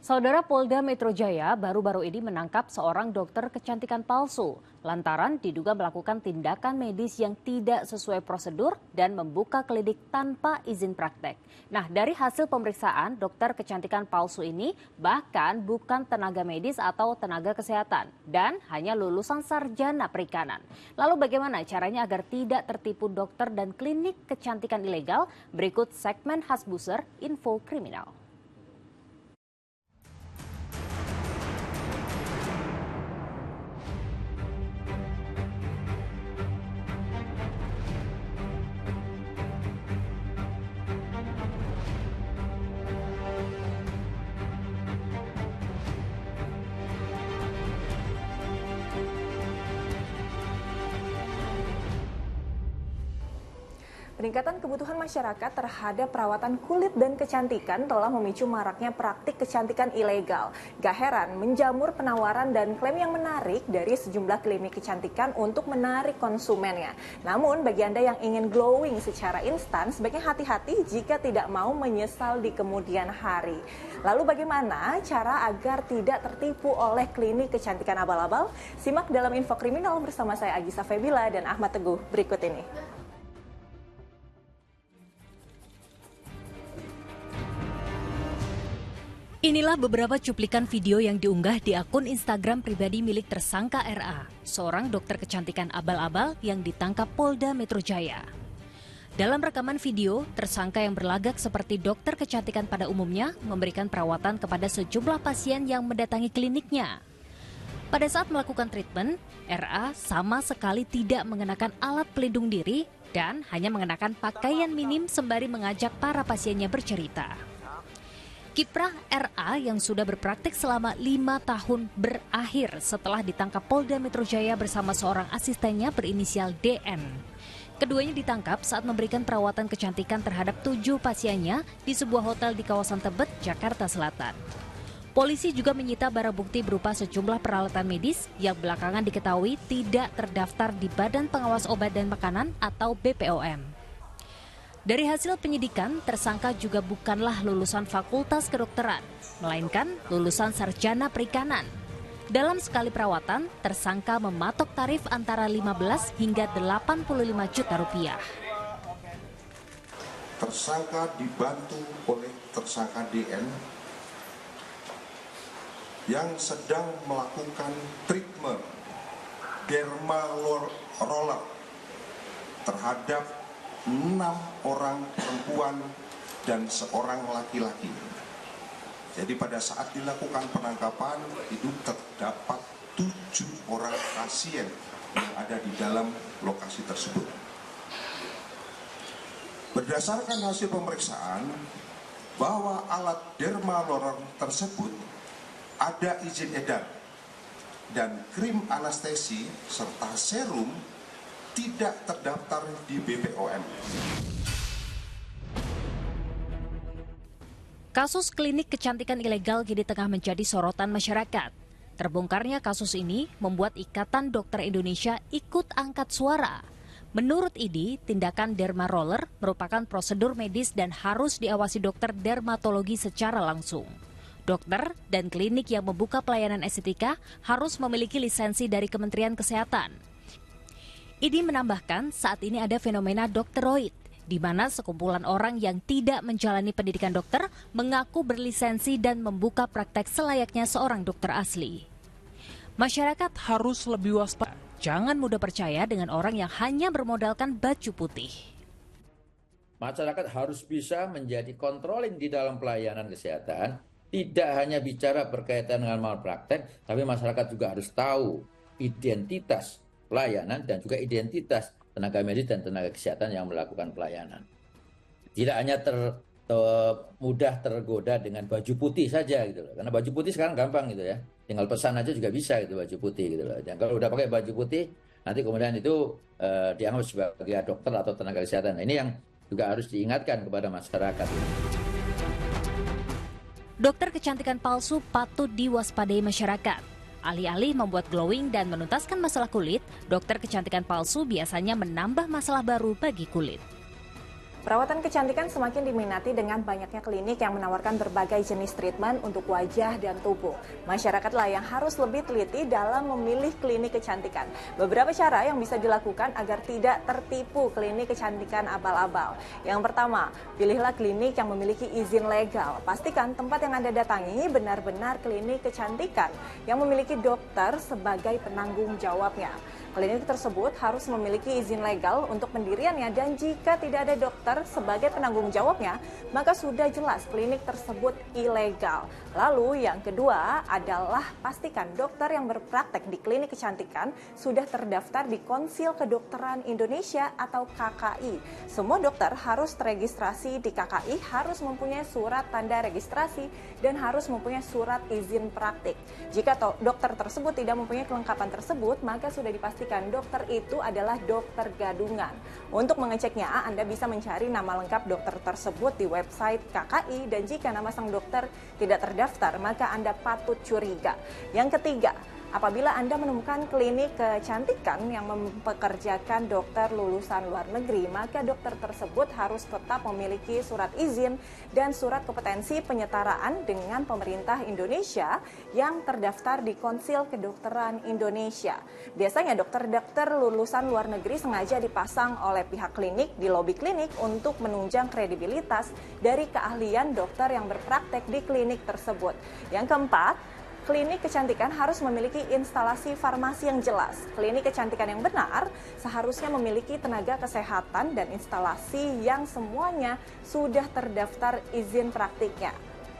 Saudara Polda Metro Jaya baru-baru ini menangkap seorang dokter kecantikan palsu lantaran diduga melakukan tindakan medis yang tidak sesuai prosedur dan membuka klinik tanpa izin praktek. Nah, dari hasil pemeriksaan, dokter kecantikan palsu ini bahkan bukan tenaga medis atau tenaga kesehatan dan hanya lulusan sarjana perikanan. Lalu bagaimana caranya agar tidak tertipu dokter dan klinik kecantikan ilegal? Berikut segmen khas Buser, Info Kriminal. Peningkatan kebutuhan masyarakat terhadap perawatan kulit dan kecantikan telah memicu maraknya praktik kecantikan ilegal. Gak heran menjamur penawaran dan klaim yang menarik dari sejumlah klinik kecantikan untuk menarik konsumennya. Namun bagi Anda yang ingin glowing secara instan, sebaiknya hati-hati jika tidak mau menyesal di kemudian hari. Lalu bagaimana cara agar tidak tertipu oleh klinik kecantikan abal-abal? Simak dalam Info Kriminal bersama saya Agisa Febila dan Ahmad Teguh berikut ini. Inilah beberapa cuplikan video yang diunggah di akun Instagram pribadi milik tersangka RA, seorang dokter kecantikan abal-abal yang ditangkap Polda Metro Jaya. Dalam rekaman video, tersangka yang berlagak seperti dokter kecantikan pada umumnya memberikan perawatan kepada sejumlah pasien yang mendatangi kliniknya. Pada saat melakukan treatment, RA sama sekali tidak mengenakan alat pelindung diri dan hanya mengenakan pakaian minim sembari mengajak para pasiennya bercerita. Kiprah RA yang sudah berpraktik selama 5 tahun berakhir setelah ditangkap Polda Metro Jaya bersama seorang asistennya berinisial DN. Keduanya ditangkap saat memberikan perawatan kecantikan terhadap 7 pasiennya di sebuah hotel di kawasan Tebet, Jakarta Selatan. Polisi juga menyita barang bukti berupa sejumlah peralatan medis yang belakangan diketahui tidak terdaftar di Badan Pengawas Obat dan Makanan atau BPOM. Dari hasil penyidikan, tersangka juga bukanlah lulusan fakultas kedokteran, melainkan lulusan sarjana perikanan. Dalam sekali perawatan, tersangka mematok tarif antara 15 hingga 85 juta rupiah. Tersangka dibantu oleh tersangka DN yang sedang melakukan treatment derma roller terhadap 6 orang perempuan dan seorang laki-laki. Jadi pada saat dilakukan penangkapan itu terdapat 7 orang pasien yang ada di dalam lokasi tersebut. Berdasarkan hasil pemeriksaan bahwa alat derma roller tersebut ada izin edar dan krim anestesi serta serum tidak terdaftar di BPOM. Kasus klinik kecantikan ilegal kini tengah menjadi sorotan masyarakat. Terbongkarnya kasus ini membuat Ikatan Dokter Indonesia ikut angkat suara. Menurut IDI, tindakan derma roller merupakan prosedur medis dan harus diawasi dokter dermatologi secara langsung. Dokter dan klinik yang membuka pelayanan estetika harus memiliki lisensi dari Kementerian Kesehatan. IDI menambahkan saat ini ada fenomena dokteroid, di mana sekumpulan orang yang tidak menjalani pendidikan dokter mengaku berlisensi dan membuka praktek selayaknya seorang dokter asli. Masyarakat harus lebih waspada, jangan mudah percaya dengan orang yang hanya bermodalkan baju putih. Masyarakat harus bisa menjadi controlling di dalam pelayanan kesehatan, tidak hanya bicara berkaitan dengan malpraktek, tapi masyarakat juga harus tahu identitas pelayanan dan juga identitas tenaga medis dan tenaga kesehatan yang melakukan pelayanan. Tidak hanya mudah tergoda dengan baju putih saja gitu loh. Karena baju putih sekarang gampang gitu ya. Tinggal pesan aja juga bisa gitu baju putih gitu loh. Dan kalau udah pakai baju putih, nanti kemudian itu dianggap sebagai dokter atau tenaga kesehatan. Nah, ini yang juga harus diingatkan kepada masyarakat. Dokter kecantikan palsu patut diwaspadai masyarakat. Alih-alih membuat glowing dan menuntaskan masalah kulit, dokter kecantikan palsu biasanya menambah masalah baru bagi kulit. Perawatan kecantikan semakin diminati dengan banyaknya klinik yang menawarkan berbagai jenis treatment untuk wajah dan tubuh. Masyarakatlah yang harus lebih teliti dalam memilih klinik kecantikan. Beberapa cara yang bisa dilakukan agar tidak tertipu klinik kecantikan abal-abal. Yang pertama, pilihlah klinik yang memiliki izin legal. Pastikan tempat yang Anda datangi benar-benar klinik kecantikan yang memiliki dokter sebagai penanggung jawabnya. Klinik tersebut harus memiliki izin legal untuk pendiriannya dan jika tidak ada dokter sebagai penanggung jawabnya, maka sudah jelas klinik tersebut ilegal. Lalu yang kedua adalah pastikan dokter yang berpraktek di klinik kecantikan sudah terdaftar di Konsil Kedokteran Indonesia atau KKI. Semua dokter harus teregistrasi di KKI, harus mempunyai surat tanda registrasi dan harus mempunyai surat izin praktik. Jika dokter tersebut tidak mempunyai kelengkapan tersebut, maka sudah dipastikan dokter itu adalah dokter gadungan. Untuk mengeceknya, Anda bisa mencari nama lengkap dokter tersebut di website KKI dan jika nama sang dokter tidak terdaftar, maka Anda patut curiga. Yang ketiga, apabila Anda menemukan klinik kecantikan yang mempekerjakan dokter lulusan luar negeri, maka dokter tersebut harus tetap memiliki surat izin dan surat kompetensi penyetaraan dengan pemerintah Indonesia yang terdaftar di Konsil Kedokteran Indonesia. Biasanya dokter-dokter lulusan luar negeri sengaja dipasang oleh pihak klinik di lobi klinik untuk menunjang kredibilitas dari keahlian dokter yang berpraktek di klinik tersebut. Yang keempat, klinik kecantikan harus memiliki instalasi farmasi yang jelas. Klinik kecantikan yang benar seharusnya memiliki tenaga kesehatan dan instalasi yang semuanya sudah terdaftar izin praktiknya.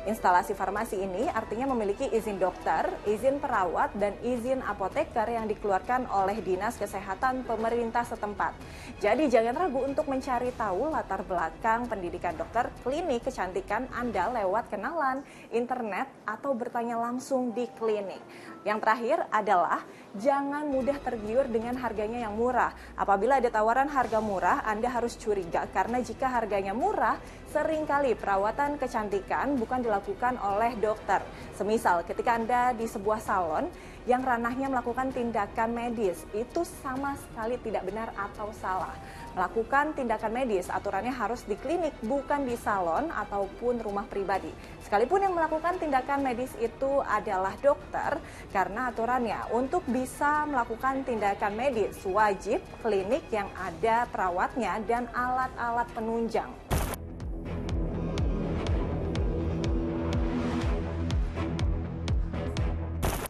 Instalasi farmasi ini artinya memiliki izin dokter, izin perawat, dan izin apoteker yang dikeluarkan oleh Dinas Kesehatan pemerintah setempat. Jadi jangan ragu untuk mencari tahu latar belakang pendidikan dokter klinik kecantikan Anda lewat kenalan, internet, atau bertanya langsung di klinik. Yang terakhir adalah jangan mudah tergiur dengan harganya yang murah. Apabila ada tawaran harga murah, Anda harus curiga karena jika harganya murah, seringkali perawatan kecantikan bukan dilakukan oleh dokter. Semisal ketika Anda di sebuah salon yang ranahnya melakukan tindakan medis, itu sama sekali tidak benar atau salah. Melakukan tindakan medis, aturannya harus di klinik, bukan di salon ataupun rumah pribadi. Sekalipun yang melakukan tindakan medis itu adalah dokter, karena aturannya untuk bisa melakukan tindakan medis, wajib klinik yang ada perawatnya dan alat-alat penunjang.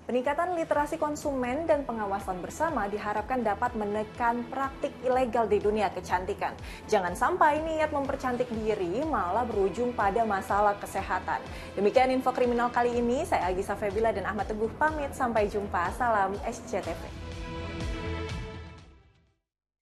Peningkatan literasi konsumen dan pengawasan bersama diharapkan dapat menekan praktik ilegal di dunia kecantikan. Jangan sampai niat mempercantik diri malah berujung pada masalah kesehatan. Demikian info kriminal kali ini, saya Agisa Febila dan Ahmad Teguh pamit. Sampai jumpa, salam SCTV.